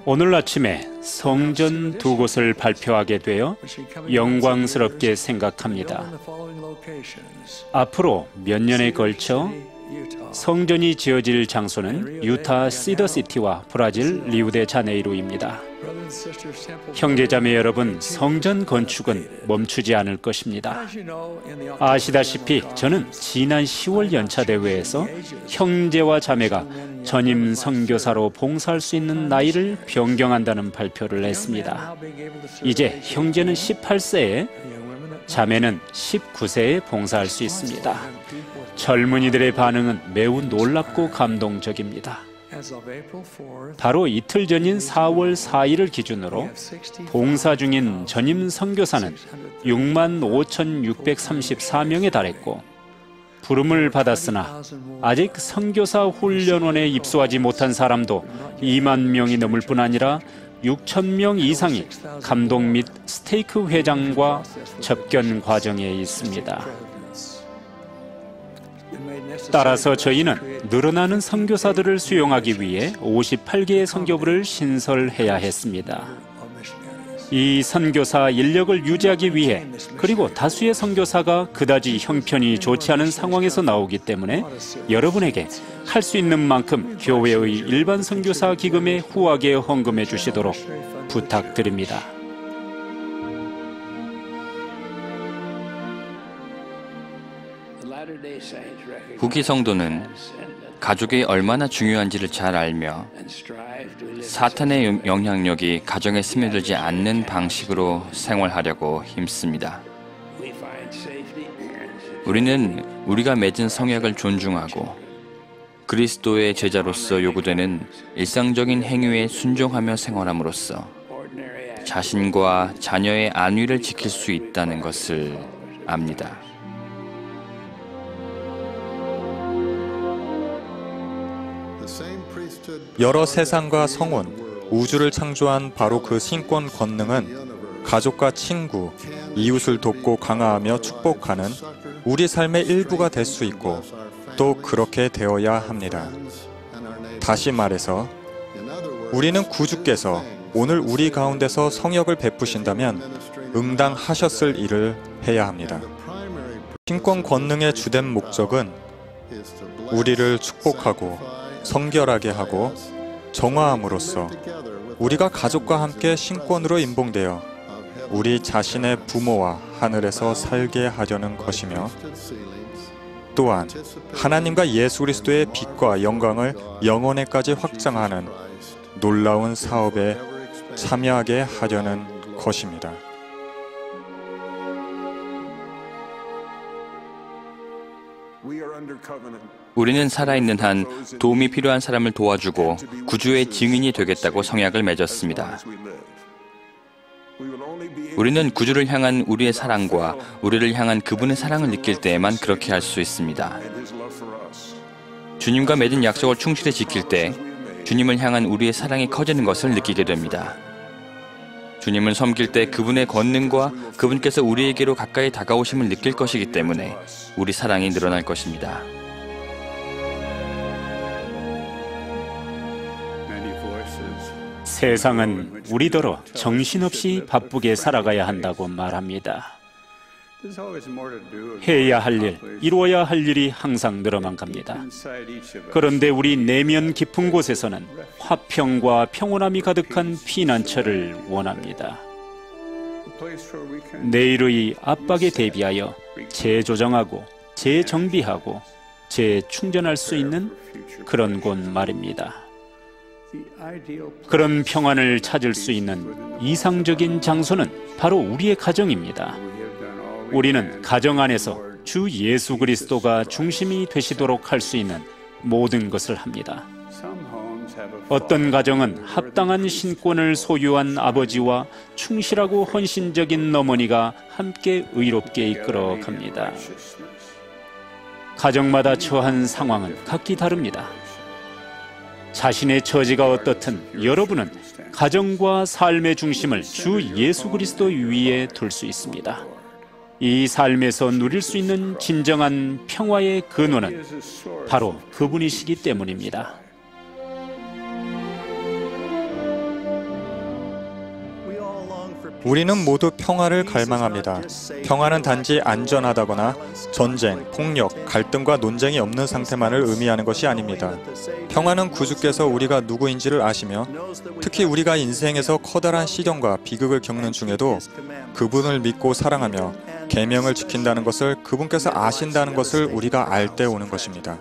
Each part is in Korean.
오늘 아침에 성전 두 곳을 발표하게 되어 영광스럽게 생각합니다. 앞으로 몇 년에 걸쳐 성전이 지어질 장소는 유타 시더시티와 브라질 리우데자네이루입니다. 형제자매 여러분, 성전 건축은 멈추지 않을 것입니다. 아시다시피 저는 지난 10월 연차대회에서 형제와 자매가 전임 선교사로 봉사할 수 있는 나이를 변경한다는 발표를 했습니다. 이제 형제는 18세에, 자매는 19세에 봉사할 수 있습니다. 젊은이들의 반응은 매우 놀랍고 감동적입니다. 바로 이틀 전인 4월 4일을 기준으로 봉사 중인 전임 선교사는 65,634명에 달했고, 부름을 받았으나 아직 선교사 훈련원에 입소하지 못한 사람도 2만 명이 넘을 뿐 아니라 6,000명 이상이 감독 및 스테이크 회장과 접견 과정에 있습니다. 따라서 저희는 늘어나는 선교사들을 수용하기 위해 58개의 선교부를 신설해야 했습니다. 이 선교사 인력을 유지하기 위해, 그리고 다수의 선교사가 그다지 형편이 좋지 않은 상황에서 나오기 때문에 여러분에게 할 수 있는 만큼 교회의 일반 선교사 기금에 후하게 헌금해 주시도록 부탁드립니다. 후기 성도는 가족이 얼마나 중요한지를 잘 알며 사탄의 영향력이 가정에 스며들지 않는 방식으로 생활하려고 힘씁니다. 우리는 우리가 맺은 성약을 존중하고 그리스도의 제자로서 요구되는 일상적인 행위에 순종하며 생활함으로써 자신과 자녀의 안위를 지킬 수 있다는 것을 압니다. 여러 세상과 성운, 우주를 창조한 바로 그 신권 권능은 가족과 친구, 이웃을 돕고 강화하며 축복하는 우리 삶의 일부가 될 수 있고 또 그렇게 되어야 합니다. 다시 말해서 우리는 구주께서 오늘 우리 가운데서 성역을 베푸신다면 응당하셨을 일을 해야 합니다. 신권 권능의 주된 목적은 우리를 축복하고 성결하게 하고 정화함으로써 우리가 가족과 함께 신권으로 임봉되어 우리 자신의 부모와 하늘에서 살게 하려는 것이며, 또한 하나님과 예수 그리스도의 빛과 영광을 영원에까지 확장하는 놀라운 사업에 참여하게 하려는 것입니다. 우리는 살아있는 한 도움이 필요한 사람을 도와주고 구주의 증인이 되겠다고 성약을 맺었습니다. 우리는 구주를 향한 우리의 사랑과 우리를 향한 그분의 사랑을 느낄 때에만 그렇게 할 수 있습니다. 주님과 맺은 약속을 충실히 지킬 때 주님을 향한 우리의 사랑이 커지는 것을 느끼게 됩니다. 주님을 섬길 때 그분의 권능과 그분께서 우리에게로 가까이 다가오심을 느낄 것이기 때문에 우리 사랑이 늘어날 것입니다. 세상은 우리더러 정신없이 바쁘게 살아가야 한다고 말합니다. 해야 할 일, 이루어야 할 일이 항상 늘어만 갑니다. 그런데 우리 내면 깊은 곳에서는 화평과 평온함이 가득한 피난처를 원합니다. 내일의 압박에 대비하여 재조정하고 재정비하고 재충전할 수 있는 그런 곳 말입니다. 그런 평안을 찾을 수 있는 이상적인 장소는 바로 우리의 가정입니다. 우리는 가정 안에서 주 예수 그리스도가 중심이 되시도록 할 수 있는 모든 것을 합니다. 어떤 가정은 합당한 신권을 소유한 아버지와 충실하고 헌신적인 어머니가 함께 의롭게 이끌어 갑니다. 가정마다 처한 상황은 각기 다릅니다. 자신의 처지가 어떻든 여러분은 가정과 삶의 중심을 주 예수 그리스도 위에 둘 수 있습니다. 이 삶에서 누릴 수 있는 진정한 평화의 근원은 바로 그분이시기 때문입니다. 우리는 모두 평화를 갈망합니다. 평화는 단지 안전하다거나 전쟁, 폭력, 갈등과 논쟁이 없는 상태만을 의미하는 것이 아닙니다. 평화는 구주께서 우리가 누구인지를 아시며 특히 우리가 인생에서 커다란 시련과 비극을 겪는 중에도 그분을 믿고 사랑하며 계명을 지킨다는 것을 그분께서 아신다는 것을 우리가 알 때 오는 것입니다.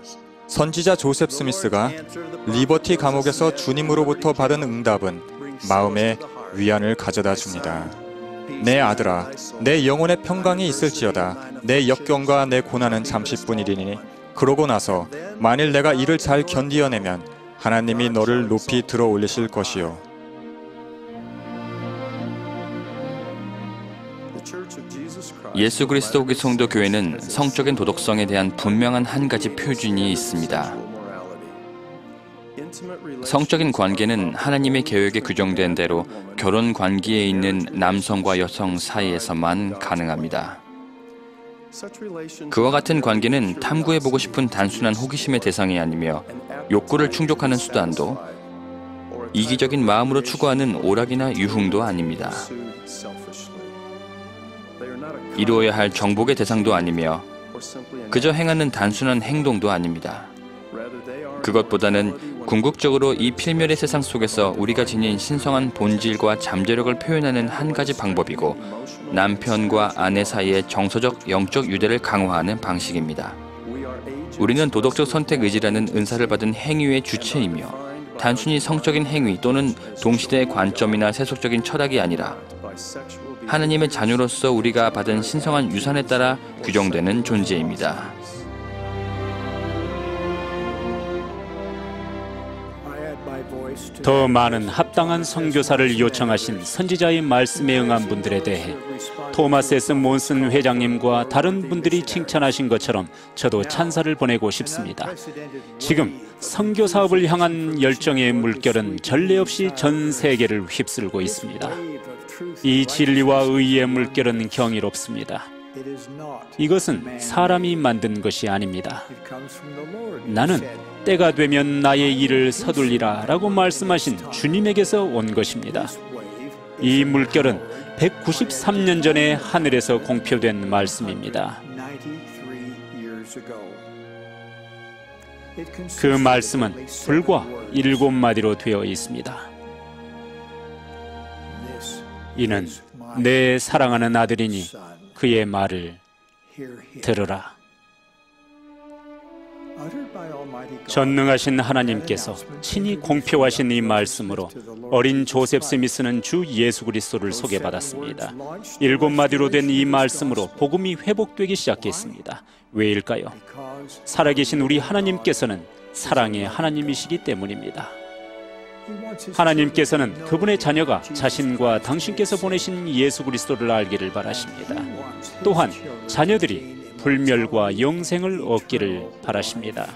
선지자 조셉 스미스가 리버티 감옥에서 주님으로부터 받은 응답은 마음에 위안을 가져다 줍니다. 내 아들아, 내 영혼의 평강이 있을지어다. 내 역경과 내 고난은 잠시뿐이리니 그러고 나서 만일 내가 이를 잘 견디어내면 하나님이 너를 높이 들어 올리실 것이요. 예수 그리스도 후기 성도 교회는 성적인 도덕성에 대한 분명한 한 가지 표준이 있습니다. 성적인 관계는 하나님의 계획에 규정된 대로 결혼 관계에 있는 남성과 여성 사이에서만 가능합니다. 그와 같은 관계는 탐구해보고 싶은 단순한 호기심의 대상이 아니며 욕구를 충족하는 수단도 이기적인 마음으로 추구하는 오락이나 유흥도 아닙니다. 이루어야 할 정복의 대상도 아니며 그저 행하는 단순한 행동도 아닙니다. 그것보다는 궁극적으로 이 필멸의 세상 속에서 우리가 지닌 신성한 본질과 잠재력을 표현하는 한 가지 방법이고 남편과 아내 사이의 정서적, 영적 유대를 강화하는 방식입니다. 우리는 도덕적 선택 의지라는 은사를 받은 행위의 주체이며 단순히 성적인 행위 또는 동시대의 관점이나 세속적인 철학이 아니라 하나님의 자녀로서 우리가 받은 신성한 유산에 따라 규정되는 존재입니다. 더 많은 합당한 선교사를 요청하신 선지자의 말씀에 응한 분들에 대해 토마스 S. 몬슨 회장님과 다른 분들이 칭찬하신 것처럼 저도 찬사를 보내고 싶습니다. 지금 선교 사업을 향한 열정의 물결은 전례 없이 전 세계를 휩쓸고 있습니다. 이 진리와 의의 물결은 경이롭습니다. 이것은 사람이 만든 것이 아닙니다. 나는 때가 되면 나의 일을 서둘리라 라고 말씀하신 주님에게서 온 것입니다. 이 물결은 193년 전에 하늘에서 공표된 말씀입니다. 그 말씀은 불과 7마디로 되어 있습니다. 이는 내 사랑하는 아들이니 그의 말을 들으라. 전능하신 하나님께서 친히 공표하신 이 말씀으로 어린 조셉 스미스는 주 예수 그리스도를 소개받았습니다. 7마디로 된 이 말씀으로 복음이 회복되기 시작했습니다. 왜일까요? 살아계신 우리 하나님께서는 사랑의 하나님이시기 때문입니다. 하나님께서는 그분의 자녀가 자신과 당신께서 보내신 예수 그리스도를 알기를 바라십니다. 또한 자녀들이 불멸과 영생을 얻기를 바라십니다.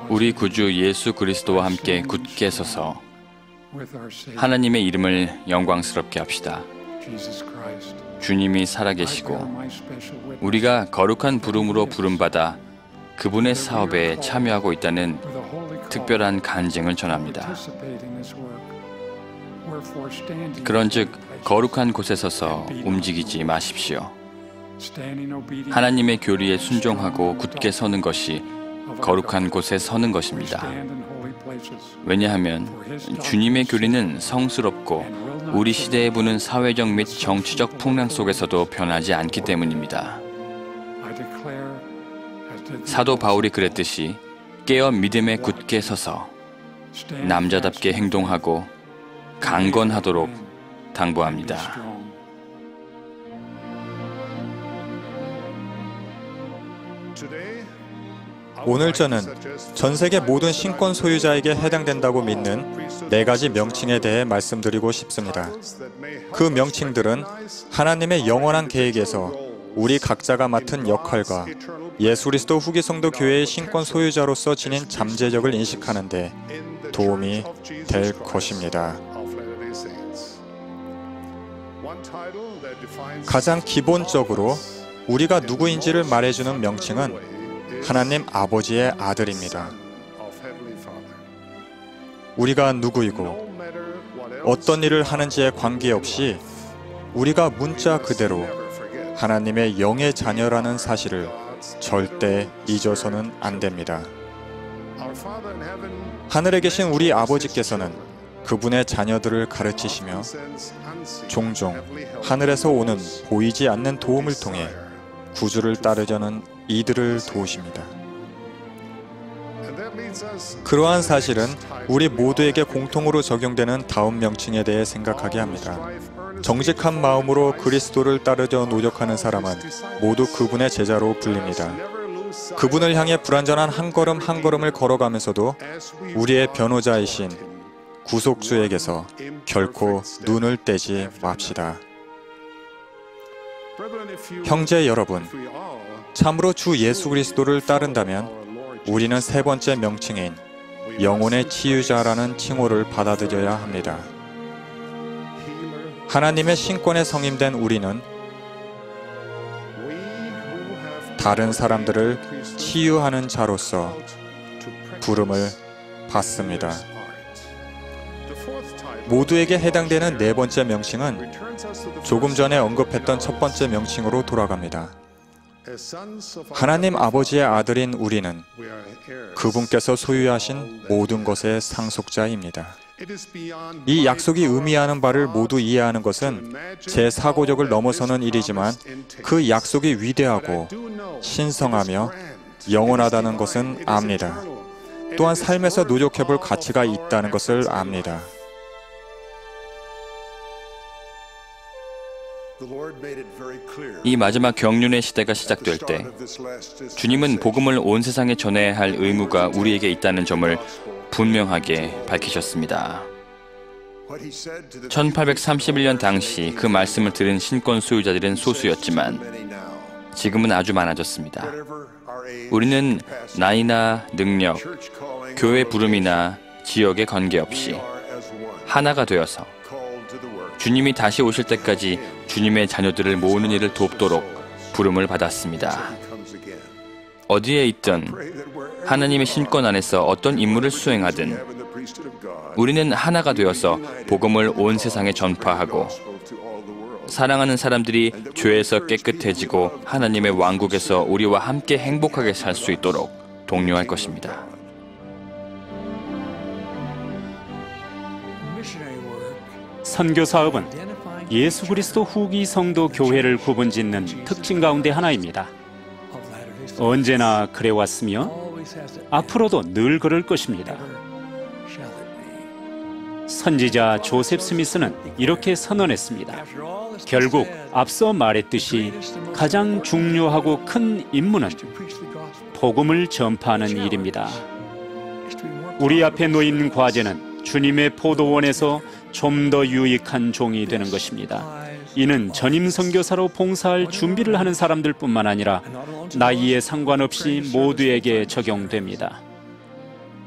우리 구주 예수 그리스도와 함께 굳게 서서 하나님의 이름을 영광스럽게 합시다. 주님이 살아계시고 우리가 거룩한 부름으로 부름받아 그분의 사업에 참여하고 있다는 특별한 간증을 전합니다. 그런즉 거룩한 곳에 서서 움직이지 마십시오. 하나님의 교리에 순종하고 굳게 서는 것이 거룩한 곳에 서는 것입니다. 왜냐하면 주님의 교리는 성스럽고 우리 시대에 부는 사회적 및 정치적 풍랑 속에서도 변하지 않기 때문입니다. 사도 바울이 그랬듯이 깨어 믿음에 굳게 서서 남자답게 행동하고 강건하도록 당부합니다. 오늘 저는 전 세계 모든 신권 소유자에게 해당된다고 믿는 4가지 명칭에 대해 말씀드리고 싶습니다. 그 명칭들은 하나님의 영원한 계획에서 우리 각자가 맡은 역할과 예수 그리스도 후기 성도 교회의 신권 소유자로서 지닌 잠재력을 인식하는 데 도움이 될 것입니다. 가장 기본적으로 우리가 누구인지를 말해주는 명칭은 하나님 아버지의 아들입니다. 우리가 누구이고 어떤 일을 하는지에 관계없이 우리가 문자 그대로 하나님의 영의 자녀라는 사실을 절대 잊어서는 안 됩니다. 하늘에 계신 우리 아버지께서는 그분의 자녀들을 가르치시며 종종 하늘에서 오는 보이지 않는 도움을 통해 구주를 따르려는 이들을 도우십니다. 그러한 사실은 우리 모두에게 공통으로 적용되는 다음 명칭에 대해 생각하게 합니다. 정직한 마음으로 그리스도를 따르려 노력하는 사람은 모두 그분의 제자로 불립니다. 그분을 향해 불완전한 한 걸음 한 걸음을 걸어가면서도 우리의 변호자이신 구속주에게서 결코 눈을 떼지 맙시다. 형제 여러분, 참으로 주 예수 그리스도를 따른다면 우리는 세 번째 명칭인 영혼의 치유자라는 칭호를 받아들여야 합니다. 하나님의 신권에 성임된 우리는 다른 사람들을 치유하는 자로서 부름을 받습니다. 모두에게 해당되는 네 번째 명칭은 조금 전에 언급했던 첫 번째 명칭으로 돌아갑니다. 하나님 아버지의 아들인 우리는 그분께서 소유하신 모든 것의 상속자입니다. 이 약속이 의미하는 바를 모두 이해하는 것은 제 사고력을 넘어서는 일이지만 그 약속이 위대하고 신성하며 영원하다는 것은 압니다. 또한 삶에서 노력해볼 가치가 있다는 것을 압니다. 이 마지막 경륜의 시대가 시작될 때 주님은 복음을 온 세상에 전해야 할 의무가 우리에게 있다는 점을 분명하게 밝히셨습니다. 1831년 당시 그 말씀을 들은 신권 소유자들은 소수였지만 지금은 아주 많아졌습니다. 우리는 나이나 능력, 교회 부름이나 지역에 관계없이 하나가 되어서 주님이 다시 오실 때까지 주님의 자녀들을 모으는 일을 돕도록 부름을 받았습니다. 어디에 있든 하나님의 신권 안에서 어떤 임무를 수행하든 우리는 하나가 되어서 복음을 온 세상에 전파하고 사랑하는 사람들이 죄에서 깨끗해지고 하나님의 왕국에서 우리와 함께 행복하게 살 수 있도록 독려할 것입니다. 선교 사업은 예수 그리스도 후기 성도 교회를 구분짓는 특징 가운데 하나입니다. 언제나 그래왔으며 앞으로도 늘 그럴 것입니다. 선지자 조셉 스미스는 이렇게 선언했습니다. 결국 앞서 말했듯이 가장 중요하고 큰 임무는 복음을 전파하는 일입니다. 우리 앞에 놓인 과제는 주님의 포도원에서 좀 더 유익한 종이 되는 것입니다. 이는 전임 선교사로 봉사할 준비를 하는 사람들뿐만 아니라 나이에 상관없이 모두에게 적용됩니다.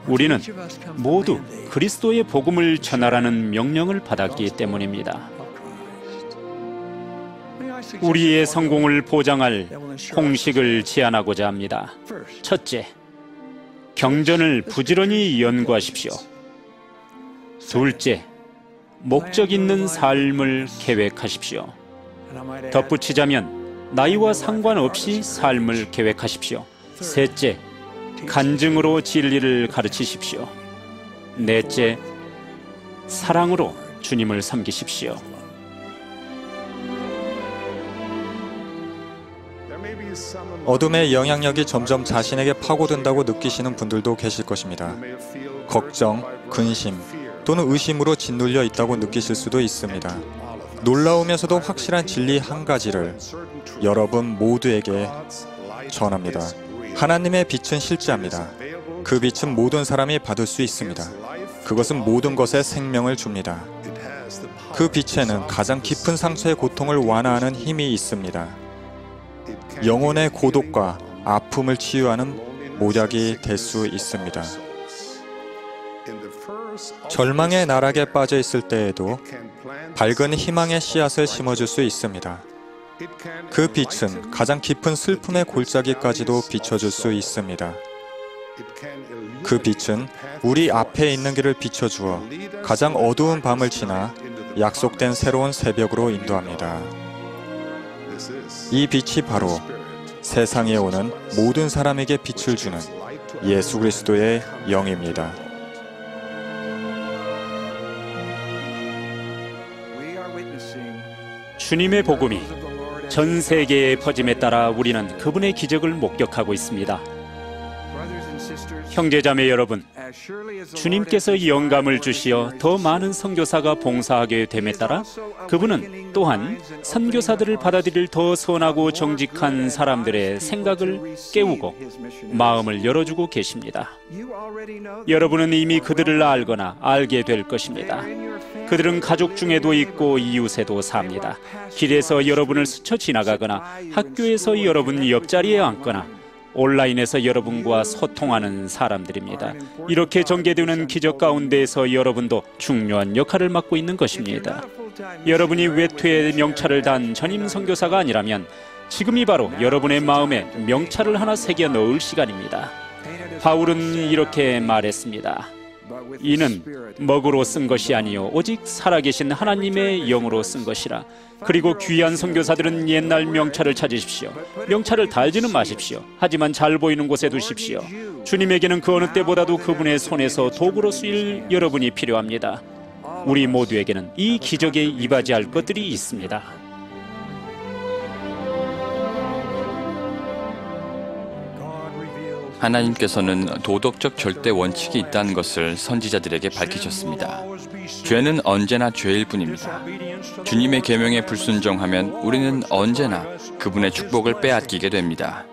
우리는 모두 그리스도의 복음을 전하라는 명령을 받았기 때문입니다. 우리의 성공을 보장할 공식을 제안하고자 합니다. 첫째, 경전을 부지런히 연구하십시오. 둘째, 목적 있는 삶을 계획하십시오. 덧붙이자면 나이와 상관없이 삶을 계획하십시오. 셋째, 간증으로 진리를 가르치십시오. 넷째, 사랑으로 주님을 섬기십시오. 어둠의 영향력이 점점 자신에게 파고든다고 느끼시는 분들도 계실 것입니다. 걱정, 근심 또는 의심으로 짓눌려 있다고 느끼실 수도 있습니다. 놀라우면서도 확실한 진리 한 가지를 여러분 모두에게 전합니다. 하나님의 빛은 실제합니다. 그 빛은 모든 사람이 받을 수 있습니다. 그것은 모든 것에 생명을 줍니다. 그 빛에는 가장 깊은 상처의 고통을 완화하는 힘이 있습니다. 영혼의 고독과 아픔을 치유하는 모략이 될 수 있습니다. 절망의 나락에 빠져 있을 때에도 밝은 희망의 씨앗을 심어줄 수 있습니다. 그 빛은 가장 깊은 슬픔의 골짜기까지도 비춰줄 수 있습니다. 그 빛은 우리 앞에 있는 길을 비춰주어 가장 어두운 밤을 지나 약속된 새로운 새벽으로 인도합니다. 이 빛이 바로 세상에 오는 모든 사람에게 빛을 주는 예수 그리스도의 영입니다. 주님의 복음이 전 세계에 퍼짐에 따라 우리는 그분의 기적을 목격하고 있습니다. 형제자매 여러분, 주님께서 영감을 주시어 더 많은 선교사가 봉사하게 됨에 따라 그분은 또한 선교사들을 받아들일 더 선하고 정직한 사람들의 생각을 깨우고 마음을 열어주고 계십니다. 여러분은 이미 그들을 알거나 알게 될 것입니다. 그들은 가족 중에도 있고 이웃에도 삽니다. 길에서 여러분을 스쳐 지나가거나 학교에서 여러분 옆자리에 앉거나 온라인에서 여러분과 소통하는 사람들입니다. 이렇게 전개되는 기적 가운데에서 여러분도 중요한 역할을 맡고 있는 것입니다. 여러분이 외투에 명찰을 단 전임 선교사가 아니라면 지금이 바로 여러분의 마음에 명찰을 하나 새겨 넣을 시간입니다. 바울은 이렇게 말했습니다. 이는 먹으로 쓴 것이 아니요 오직 살아계신 하나님의 영으로 쓴 것이라. 그리고 귀한 선교사들은 옛날 명찰을 찾으십시오. 명찰을 달지는 마십시오. 하지만 잘 보이는 곳에 두십시오. 주님에게는 그 어느 때보다도 그분의 손에서 도구로 쓰일 여러분이 필요합니다. 우리 모두에게는 이 기적에 이바지할 것들이 있습니다. 하나님께서는 도덕적 절대 원칙이 있다는 것을 선지자들에게 밝히셨습니다. 죄는 언제나 죄일 뿐입니다. 주님의 계명에 불순종하면 우리는 언제나 그분의 축복을 빼앗기게 됩니다.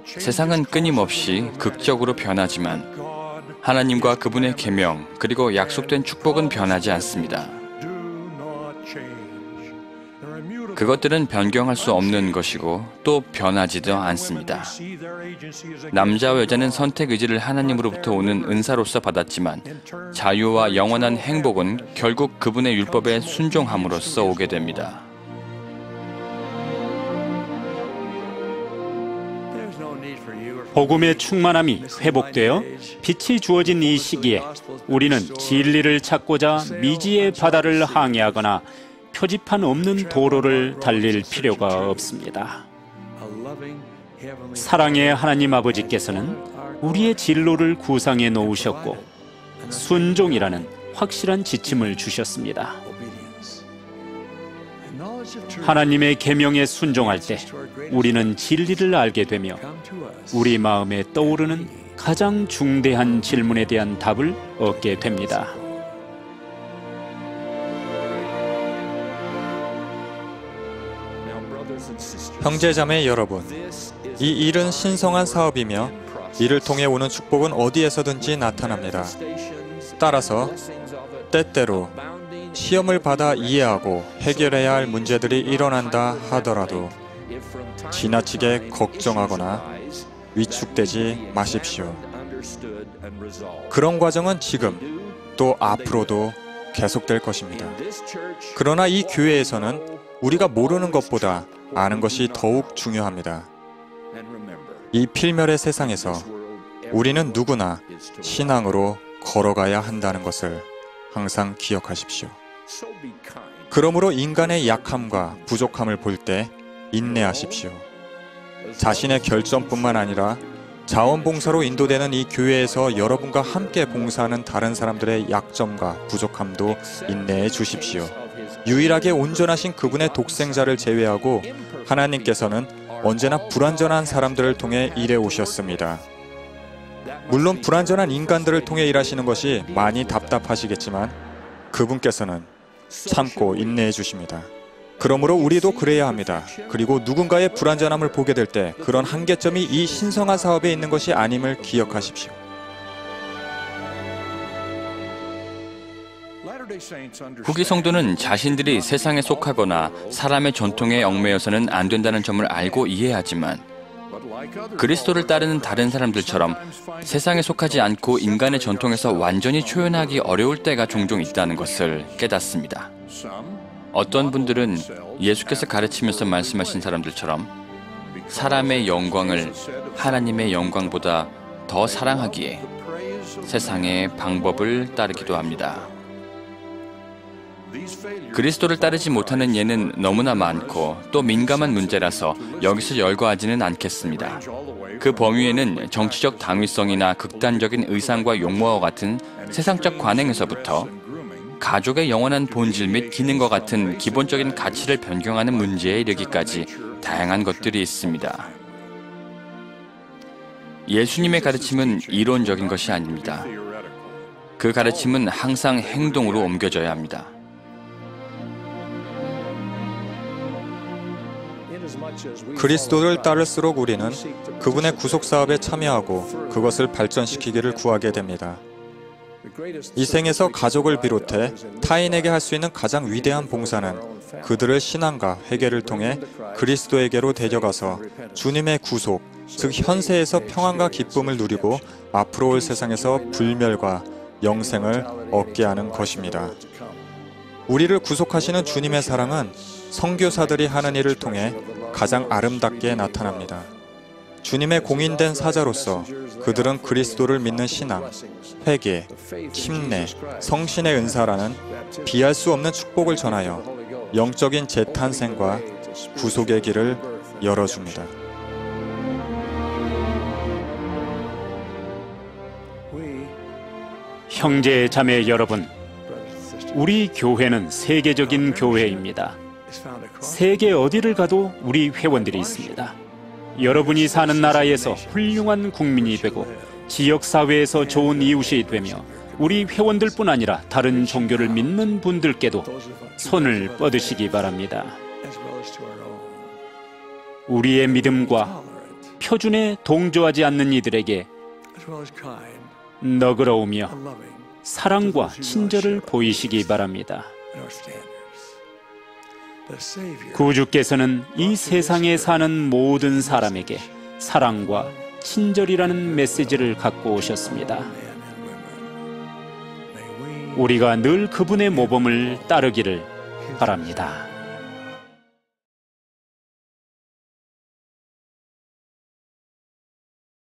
세상은 끊임없이 극적으로 변하지만 하나님과 그분의 계명 그리고 약속된 축복은 변하지 않습니다. 그것들은 변경할 수 없는 것이고 또 변하지도 않습니다. 남자와 여자는 선택 의지를 하나님으로부터 오는 은사로서 받았지만 자유와 영원한 행복은 결국 그분의 율법에 순종함으로써 오게 됩니다. 복음의 충만함이 회복되어 빛이 주어진 이 시기에 우리는 진리를 찾고자 미지의 바다를 항해하거나 표지판 없는 도로를 달릴 필요가 없습니다. 사랑의 하나님 아버지께서는 우리의 진로를 구상해 놓으셨고 순종이라는 확실한 지침을 주셨습니다. 하나님의 계명에 순종할 때 우리는 진리를 알게 되며 우리 마음에 떠오르는 가장 중대한 질문에 대한 답을 얻게 됩니다. 형제자매 여러분, 이 일은 신성한 사업이며 이를 통해 오는 축복은 어디에서든지 나타납니다. 따라서 때때로 시험을 받아 이해하고 해결해야 할 문제들이 일어난다 하더라도 지나치게 걱정하거나 위축되지 마십시오. 그런 과정은 지금 또 앞으로도 계속될 것입니다. 그러나 이 교회에서는 우리가 모르는 것보다 아는 것이 더욱 중요합니다. 이 필멸의 세상에서 우리는 누구나 신앙으로 걸어가야 한다는 것을 항상 기억하십시오. 그러므로 인간의 약함과 부족함을 볼 때 인내하십시오. 자신의 결점뿐만 아니라 자원봉사로 인도되는 이 교회에서 여러분과 함께 봉사하는 다른 사람들의 약점과 부족함도 인내해 주십시오. 유일하게 온전하신 그분의 독생자를 제외하고 하나님께서는 언제나 불완전한 사람들을 통해 일해 오셨습니다. 물론 불완전한 인간들을 통해 일하시는 것이 많이 답답하시겠지만 그분께서는 참고 인내해 주십니다. 그러므로 우리도 그래야 합니다. 그리고 누군가의 불완전함을 보게 될 때 그런 한계점이 이 신성한 사업에 있는 것이 아님을 기억하십시오. 후기 성도는 자신들이 세상에 속하거나 사람의 전통에 얽매여서는 안 된다는 점을 알고 이해하지만 그리스도를 따르는 다른 사람들처럼 세상에 속하지 않고 인간의 전통에서 완전히 초연하기 어려울 때가 종종 있다는 것을 깨닫습니다. 어떤 분들은 예수께서 가르치면서 말씀하신 사람들처럼 사람의 영광을 하나님의 영광보다 더 사랑하기에 세상의 방법을 따르기도 합니다. 그리스도를 따르지 못하는 예는 너무나 많고 또 민감한 문제라서 여기서 열거하지는 않겠습니다. 그 범위에는 정치적 당위성이나 극단적인 의상과 용모와 같은 세상적 관행에서부터 가족의 영원한 본질 및 기능과 같은 기본적인 가치를 변경하는 문제에 이르기까지 다양한 것들이 있습니다. 예수님의 가르침은 이론적인 것이 아닙니다. 그 가르침은 항상 행동으로 옮겨져야 합니다. 그리스도를 따를수록 우리는 그분의 구속 사업에 참여하고 그것을 발전시키기를 구하게 됩니다. 이 생에서 가족을 비롯해 타인에게 할 수 있는 가장 위대한 봉사는 그들을 신앙과 회개를 통해 그리스도에게로 데려가서 주님의 구속, 즉 현세에서 평안과 기쁨을 누리고 앞으로 올 세상에서 불멸과 영생을 얻게 하는 것입니다. 우리를 구속하시는 주님의 사랑은 선교사들이 하는 일을 통해 가장 아름답게 나타납니다. 주님의 공인된 사자로서 그들은 그리스도를 믿는 신앙, 회개, 힘내, 성신의 은사라는 비할 수 없는 축복을 전하여 영적인 재탄생과 구속의 길을 열어줍니다. 형제 자매 여러분, 우리 교회는 세계적인 교회입니다. 세계 어디를 가도 우리 회원들이 있습니다. 여러분이 사는 나라에서 훌륭한 국민이 되고 지역사회에서 좋은 이웃이 되며 우리 회원들뿐 아니라 다른 종교를 믿는 분들께도 손을 뻗으시기 바랍니다. 우리의 믿음과 표준에 동조하지 않는 이들에게 너그러우며 사랑과 친절을 보이시기 바랍니다. 구주께서는 이 세상에 사는 모든 사람에게 사랑과 친절이라는 메시지를 갖고 오셨습니다. 우리가 늘 그분의 모범을 따르기를 바랍니다.